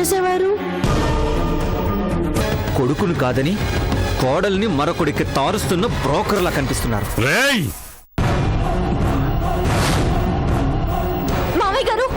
చేసేవారు? కొడుకును కాదని కోడల్ని మరొకడికి తారుస్తున్న బ్రోకర్లా కనిపిస్తున్నారు. మామయ్య గారు,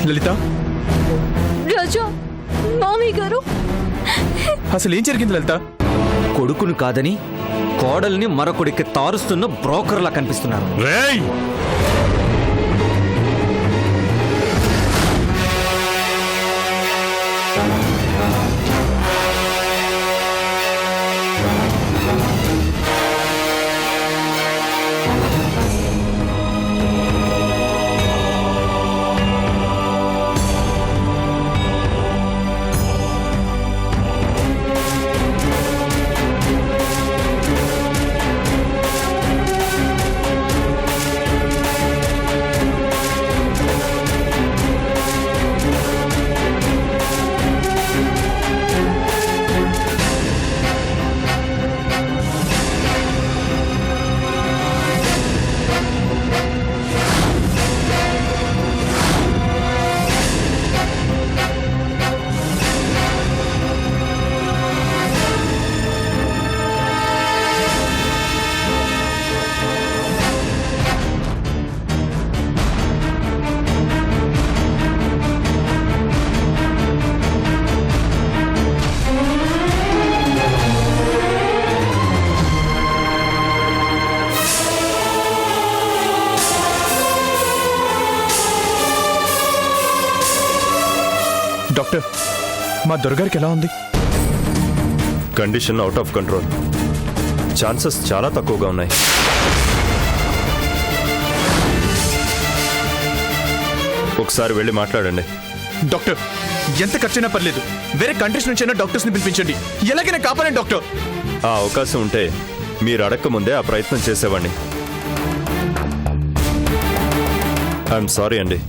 లలిత, రాజా, మామయ్య గారు, అసలు ఏం జరిగింది లలిత? కొడుకును కాదని కోడల్ని మరొకడికి తారుస్తున్న బ్రోకర్లా కనిపిస్తున్నారు. డాక్టర్, మా దొరగారికి ఎలా ఉంది? Condition out of control. Chances చాలా తక్కువగా ఉన్నాయి. ఒకసారి వెళ్ళి మాట్లాడండి. డాక్టర్, ఎంత ఖర్చైనా పర్లేదు, వేరే కంట్రీస్ నుంచైనా డాక్టర్స్ని పిలిపించండి. ఎలాగైనా కాపాడండి డాక్టర్. ఆ అవకాశం ఉంటే మీరు అడక్క ముందే ఆ ప్రయత్నం చేసేవాడిని. ఐఎమ్ సారీ అండి.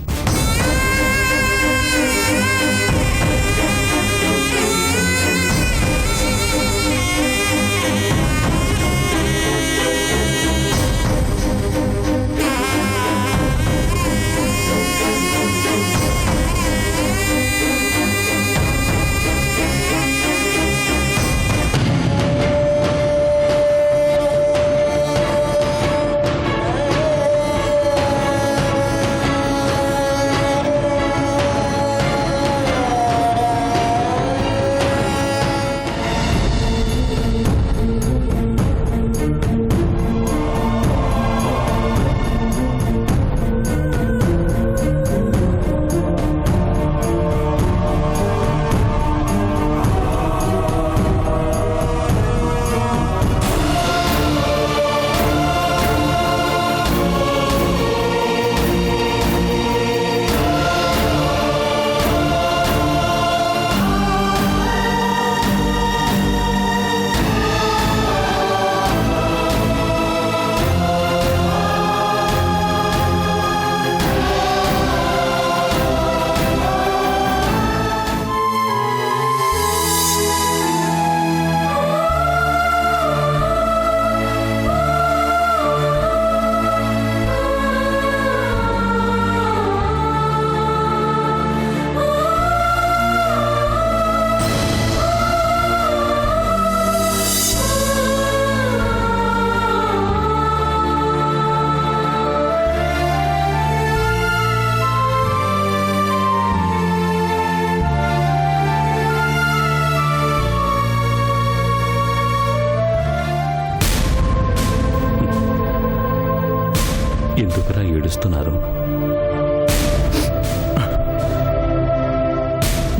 ఎందుకురా ఏడుస్తున్నారు?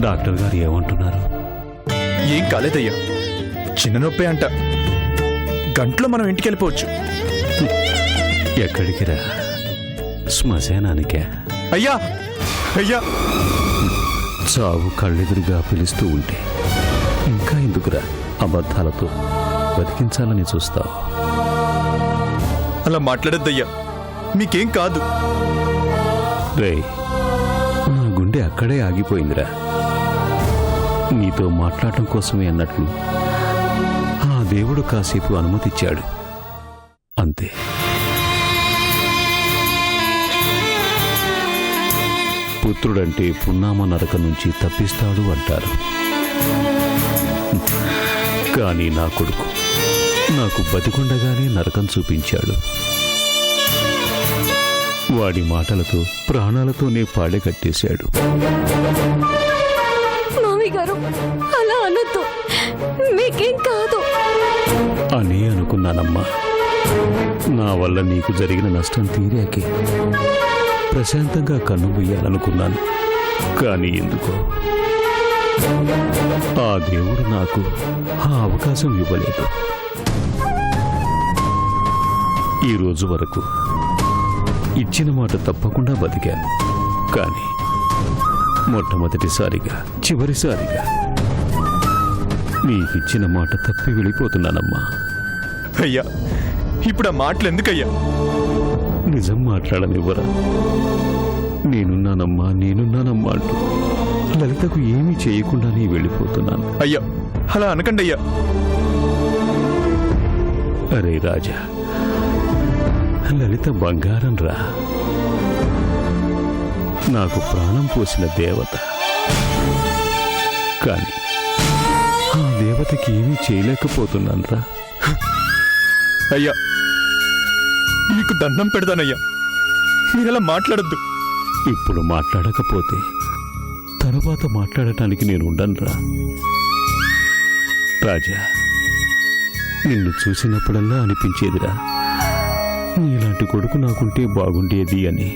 డాక్టర్ గారు ఏమంటున్నారు? ఏం కాలేదయ్యా, చిన్న నొప్పే అంట. గంటలో మనం ఇంటికి వెళ్ళిపోవచ్చు. ఎక్కడికి రా? శ్మశానానికే? అయ్యా అయ్యా, చావు కళ్ళెదురుగా పిలుస్తూ ఉంటే ఇంకా ఎందుకురా అబద్ధాలతో బతికించాలని చూస్తావు? అలా మాట్లాడొద్దయ్యా, మీకేం కాదు. రేయ్, నా గుండె అక్కడే ఆగిపోయిందిరా. నీతో మాట్లాడటం కోసమే అన్నట్లు ఆ దేవుడు కాసేపు అనుమతిచ్చాడు, అంతే. పుత్రుడంటే పున్నామ నరక నుంచి తప్పిస్తాడు అంటారు. కానీ నా కొడుకు నాకు బతికుండగానే నరకం చూపించాడు. వాడి మాటలతో ప్రాణాలతోనే పాడె కట్టేశాడు. మామయ్య గారు అలా అనొద్దు, మీకేం కాదు అని అనుకున్నానమ్మా. నా వల్ల నీకు జరిగిన నష్టం తీరాకే ప్రశాంతంగా కన్నుమూయాలనుకున్నాను. కానీ ఎందుకో ఆ దేవుడు నాకు ఆ అవకాశం ఇవ్వలేదు. ఈ రోజు వరకు ఇచ్చిన మాట తప్పకుండా బతికాను. కానీ మొట్టమొదటిసారిగా, చివరిసారిగా నీకిచ్చిన మాట తప్పి వెళ్ళిపోతున్నానమ్మా. అయ్యా, ఇప్పుడు ఆ మాటలు ఎందుకయ్యా? నిజం మాట్లాడనివ్వరా? నేనున్నానమ్మా, నేనున్నానమ్మా అంటూ లలితకు ఏమీ చేయకుండానే వెళ్ళిపోతున్నాను. అయ్యా, అలా అనకండి అయ్యా. అరే రాజా, లలిత బంగారం రా. నాకు ప్రాణం పోసిన దేవత. కానీ ఆ దేవతకి ఏమీ చేయలేకపోతున్నాను రా. అయ్యా, మీకు దండం పెడతానయ్యా, మీరలా మాట్లాడద్దు. ఇప్పుడు మాట్లాడకపోతే తరువాత మాట్లాడటానికి నేను ఉండనురా. రాజా, నిన్ను చూసినప్పుడల్లా అనిపించేదిరా, నీలాంటి కొడుకు నాకుంటే బాగుండేది అని.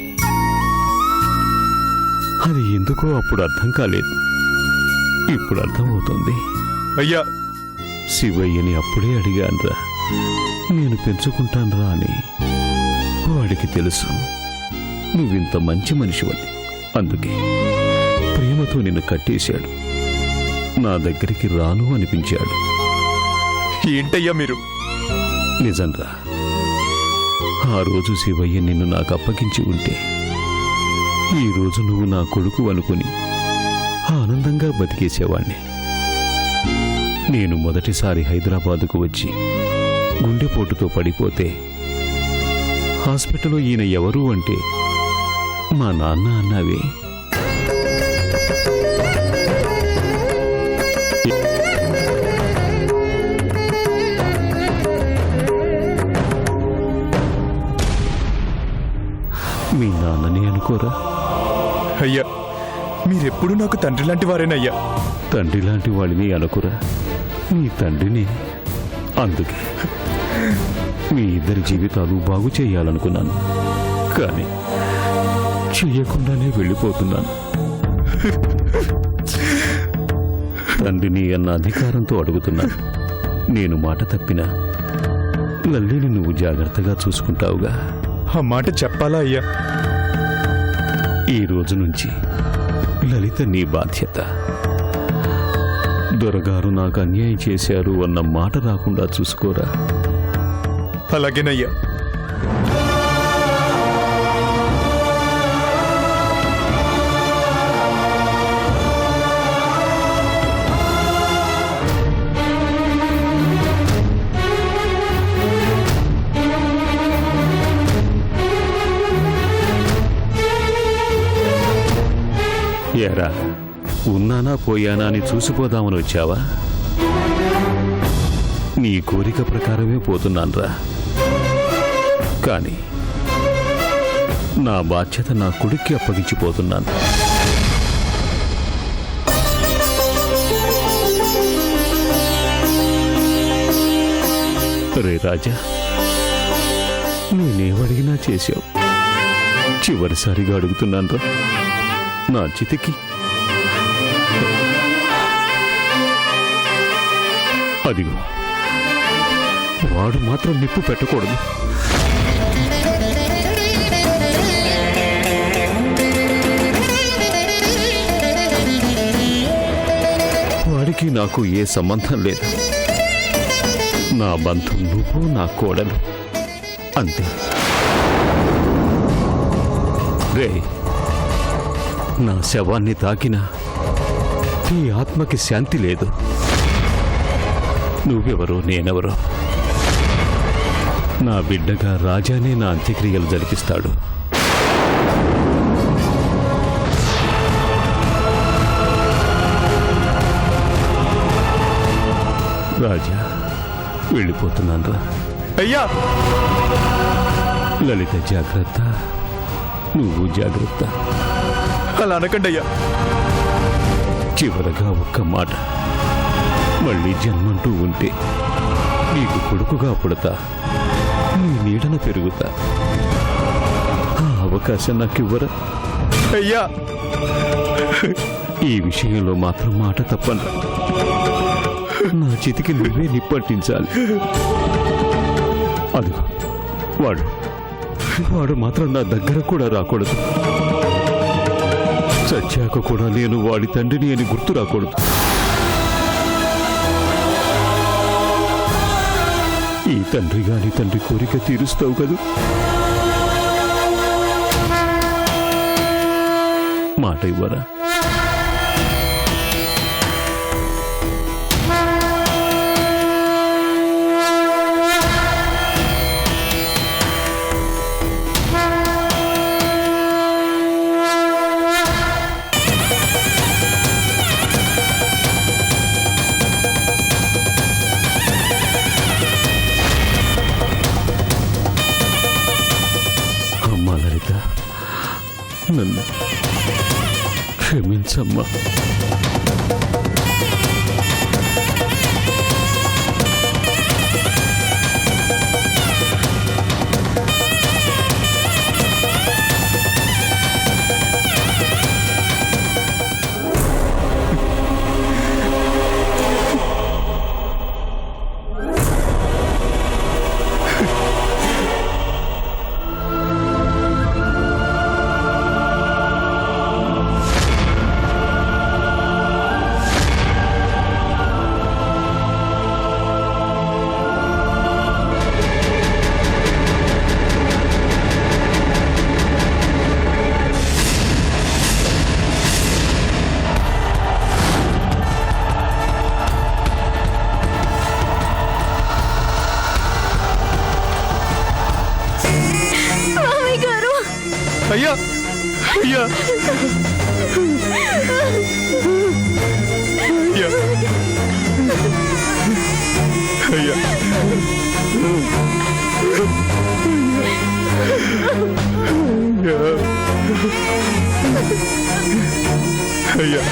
అది ఎందుకో అప్పుడు అర్థం కాలేదు, ఇప్పుడు అర్థమవుతుంది. అయ్యా, శివయ్యని అప్పుడే అడిగానురా, నేను పెంచుకుంటానురా అని. వాడికి తెలుసు నువ్వింత మంచి మనిషివని. అందుకే ప్రేమతో నిన్ను కట్టేశాడు. నా దగ్గరికి రాను అనిపించాడు. ఏంటయ్యా మీరు? నిజంరా, ఆ రోజు శివయ్య నిన్ను నాకు అప్పగించి ఉంటే ఈ రోజు నువ్వు నా కొడుకు అనుకుని ఆనందంగా బతికేసేవాణ్ణి. నేను మొదటిసారి హైదరాబాదుకు వచ్చి గుండెపోటుతో పడిపోతే హాస్పిటల్లో ఈయన ఎవరు అంటే మా నాన్న అన్నావే. మీ నాన్నని అనుకోరా? అయ్యా, మీరెప్పుడు నాకు తండ్రి లాంటి వారేనయ్యా. తండ్రి లాంటి వాడిని అనుకురా, నీ తండ్రిని. అందుకే మీ ఇద్దరి జీవితాలు బాగు చేయాలనుకున్నాను, కానీ చెయ్యకుండానే వెళ్ళిపోతున్నాను. తండ్రిని అన్న అధికారంతో అడుగుతున్నాను. నేను మాట తప్పినా లల్లిని నువ్వు జాగ్రత్తగా చూసుకుంటావుగా? ఆ మాట చెప్పాలా అయ్యా? ఈ రోజు నుంచి లలిత నీ బాధ్యత. దొరగారు నాకు అన్యాయం చేశారు అన్న మాట రాకుండా చూసుకోరా. అలాగేనయ్యా. ఏరా, ఉన్నానా పోయానా అని చూసిపోదామని వచ్చావా? నీ కోరిక ప్రకారమే పోతున్నాన్రా. కానీ నా బాధ్యత నా కొడుక్కి అప్పగించిపోతున్నాను. రే రాజా, నేనేమడిగినా చేశావు. చివరిసారిగా అడుగుతున్నాను, నా చితికి అదిగో వాడు మాత్రం నిప్పు పెట్టకూడదు. వాడికి నాకు ఏ సంబంధం లేదు. నా బంధం నువ్వు, నా కోడలు, అంతే. రే, నా శవాన్ని తాకినా ఈ ఆత్మకి శాంతి లేదు. నువ్వెవరో నేనెవరో. నా బిడ్డగా రాజానే నా అంత్యక్రియలు జరిపిస్తాడు. రాజా, వెళ్ళిపోతున్నాను రా. అయ్యా, లలిత జాగ్రత్త, నువ్వు జాగ్రత్త. అలా అనకండి అయ్యా. చివరగా ఒక్క మాట, మళ్ళీ జన్మంటూ ఉంటే నీకు కొడుకుగా పుడతా, నీ నీడన పెరుగుతా. ఆ అవకాశం నాకివ్వరా? అయ్యా, ఈ విషయంలో మాత్రం మాట తప్పను. నా చేతికి నువ్వే నిప్పట్టించాలి. అదిగో వాడు మాత్రం నా దగ్గర కూడా రాకూడదు. చచ్చాక కూడా నేను వాడి తండ్రిని అని గుర్తు రాకూడదు. ఈ తండ్రి గాని తండ్రి కోరిక తీరుస్తావు కదూ? మాట ఇవ్వరా? అమ్మా లలిత, నన్ను క్షమించమ్మా. అయ్యా, అయ్యా, అయ్యా, అయ్యా,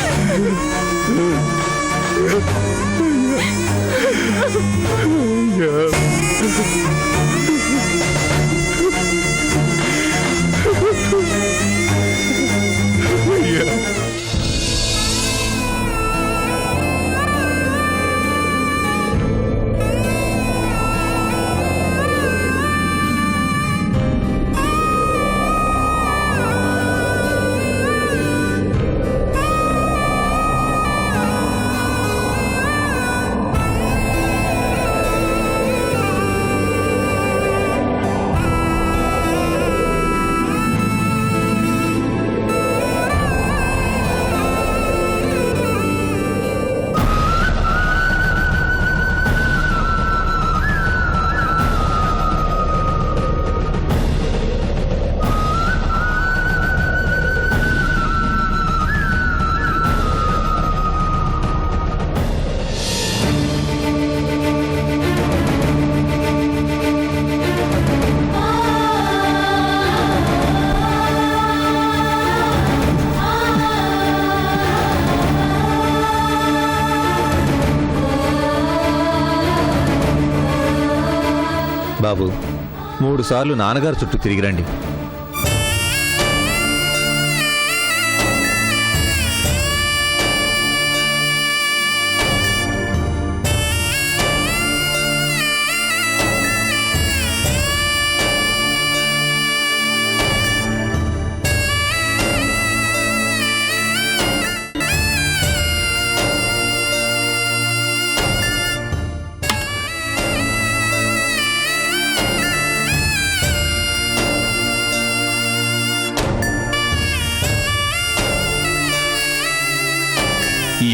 బాబు, 3 సార్లు నాన్నగారు చుట్టూ తిరిగిరండి.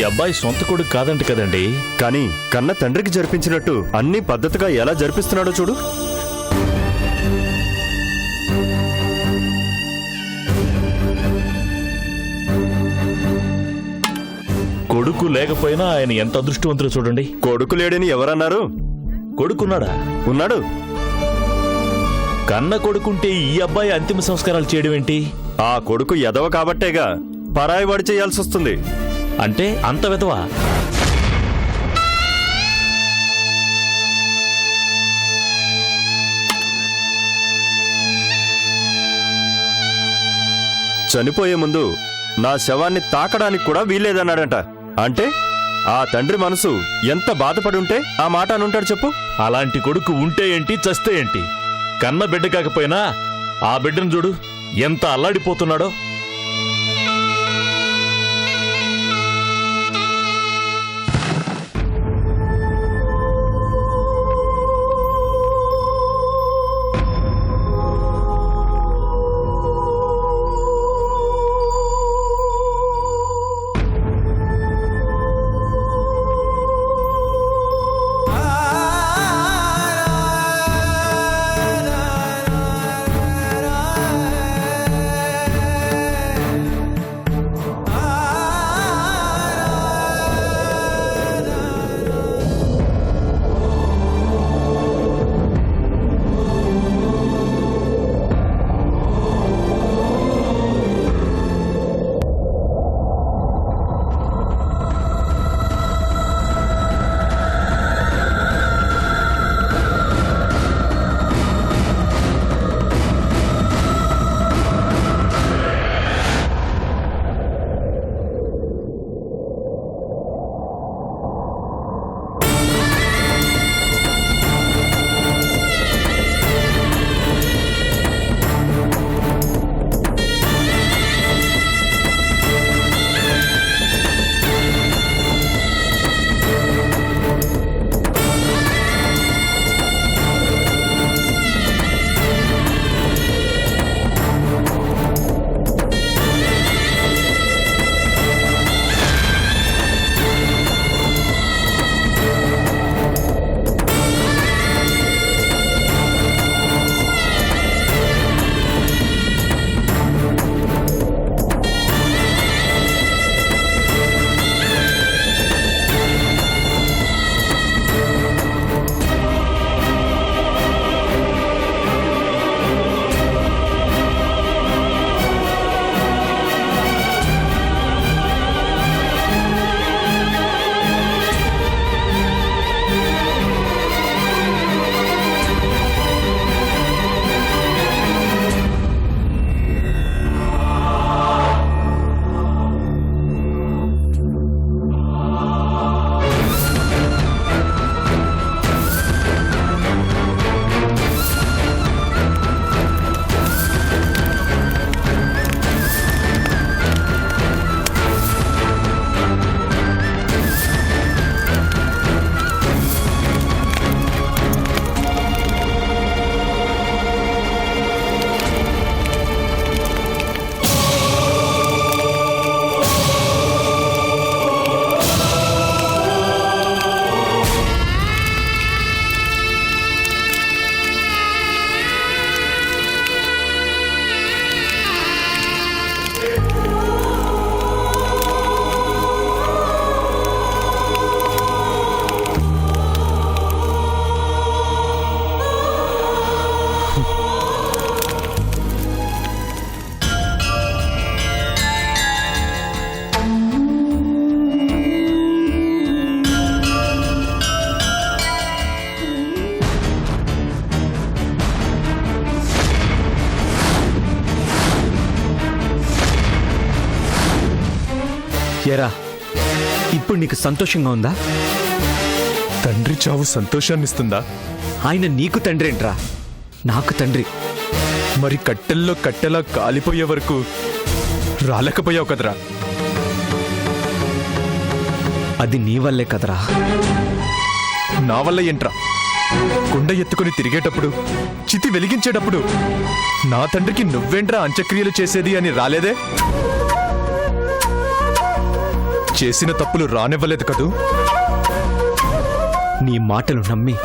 అబ్బాయి సొంత కొడుకు కాదంట కదండి. కానీ కన్న తండ్రికి జరిపించినట్టు అన్ని పద్ధతిగా ఎలా జరిపిస్తున్నాడో చూడు. కొడుకు లేకపోయినా ఆయన ఎంత అదృష్టవంతుడో చూడండి. కొడుకు లేడని ఎవరన్నారు? కొడుకున్నాడా? ఉన్నాడు. కన్న కొడుకుంటే ఈ అబ్బాయి అంతిమ సంస్కారాలు చేయడం ఏంటి? ఆ కొడుకు ఎదవ కాబట్టేగా పరాయి వాడి చేయాల్సి వస్తుంది. అంటే అంత విధవా? చనిపోయే ముందు నా శవాన్ని తాకడానికి కూడా వీల్లేదన్నాడంట. అంటే ఆ తండ్రి మనసు ఎంత బాధపడి ఉంటే ఆ మాట అనుంటాడు చెప్పు. అలాంటి కొడుకు ఉంటే ఏంటి, చస్తే ఏంటి? కన్న బిడ్డ కాకపోయినా ఆ బిడ్డను చూడు ఎంత అల్లాడిపోతున్నాడో. ఏరా, ఇప్పుడు నీకు సంతోషంగా ఉందా? తండ్రి చావు సంతోషాన్నిస్తుందా? ఆయన నీకు తండ్రి ఏంట్రా? నాకు తండ్రి. మరి కట్టెల్లో కట్టెలా కాలిపోయే వరకు రాలేకపోయావు కదరా? అది నీ వల్లే కదరా. నా వల్ల ఏంట్రా? కుండ ఎత్తుకుని తిరిగేటప్పుడు, చితి వెలిగించేటప్పుడు నా తండ్రికి నువ్వేంట్రా అంత్యక్రియలు చేసేది అని రాలేదే? చేసిన తప్పులు రానివ్వలేదు కదూ? నీ మాటలు నమ్మి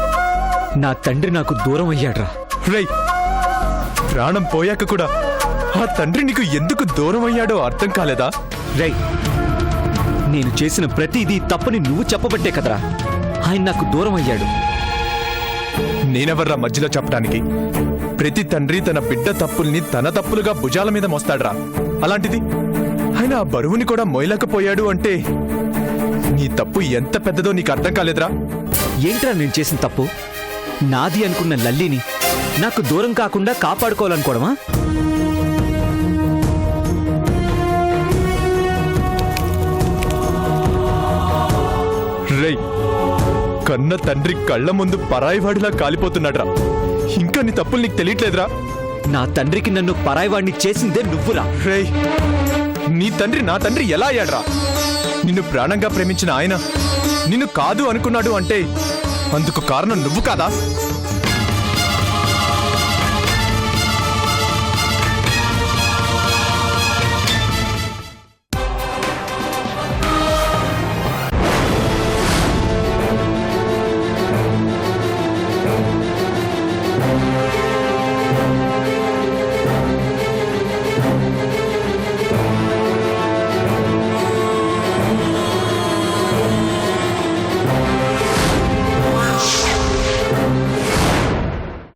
నా తండ్రి నాకు దూరం అయ్యాడ్రా. రేయ్, ప్రాణం పోయాక కూడా ఆ తండ్రి నీకు ఎందుకు దూరం అయ్యాడో అర్థం కాలేదా? రై, నేను చేసిన ప్రతిదీ తప్పని నువ్వు చెప్పబట్టే కదరా ఆయన నాకు దూరం అయ్యాడు. నేనెవర్రా మధ్యలో చెప్పడానికి? ప్రతి తండ్రి తన బిడ్డ తప్పుల్ని తన తప్పులుగా భుజాల మీద మోస్తాడ్రా. అలాంటిది ఆయన ఆ బరువుని కూడా మోయలేకపోయాడు అంటే నీ తప్పు ఎంత పెద్దదో నీకు అర్థం కాలేదురా? ఏంట్రా నేను చేసిన తప్పు? నాది అనుకున్న లల్లిని నాకు దూరం కాకుండా కాపాడుకోవాలనుకోవడమా? రేయ్, కన్న తండ్రి కళ్ళ ముందు పరాయివాడిలా కాలిపోతున్నాడ్రా. ఇంకా నీ తప్పులు నీకు తెలియట్లేదురా? నా తండ్రికి నన్ను పరాయివాణ్ణి చేసిందే నువ్వురా. రేయ్, నీ తండ్రి నా తండ్రి ఎలా అయ్యాడ్రా? నిన్ను ప్రాణంగా ప్రేమించిన ఆయన నిన్ను కాదు అనుకున్నాడు అంటే అందుకు కారణం నువ్వు కాదా?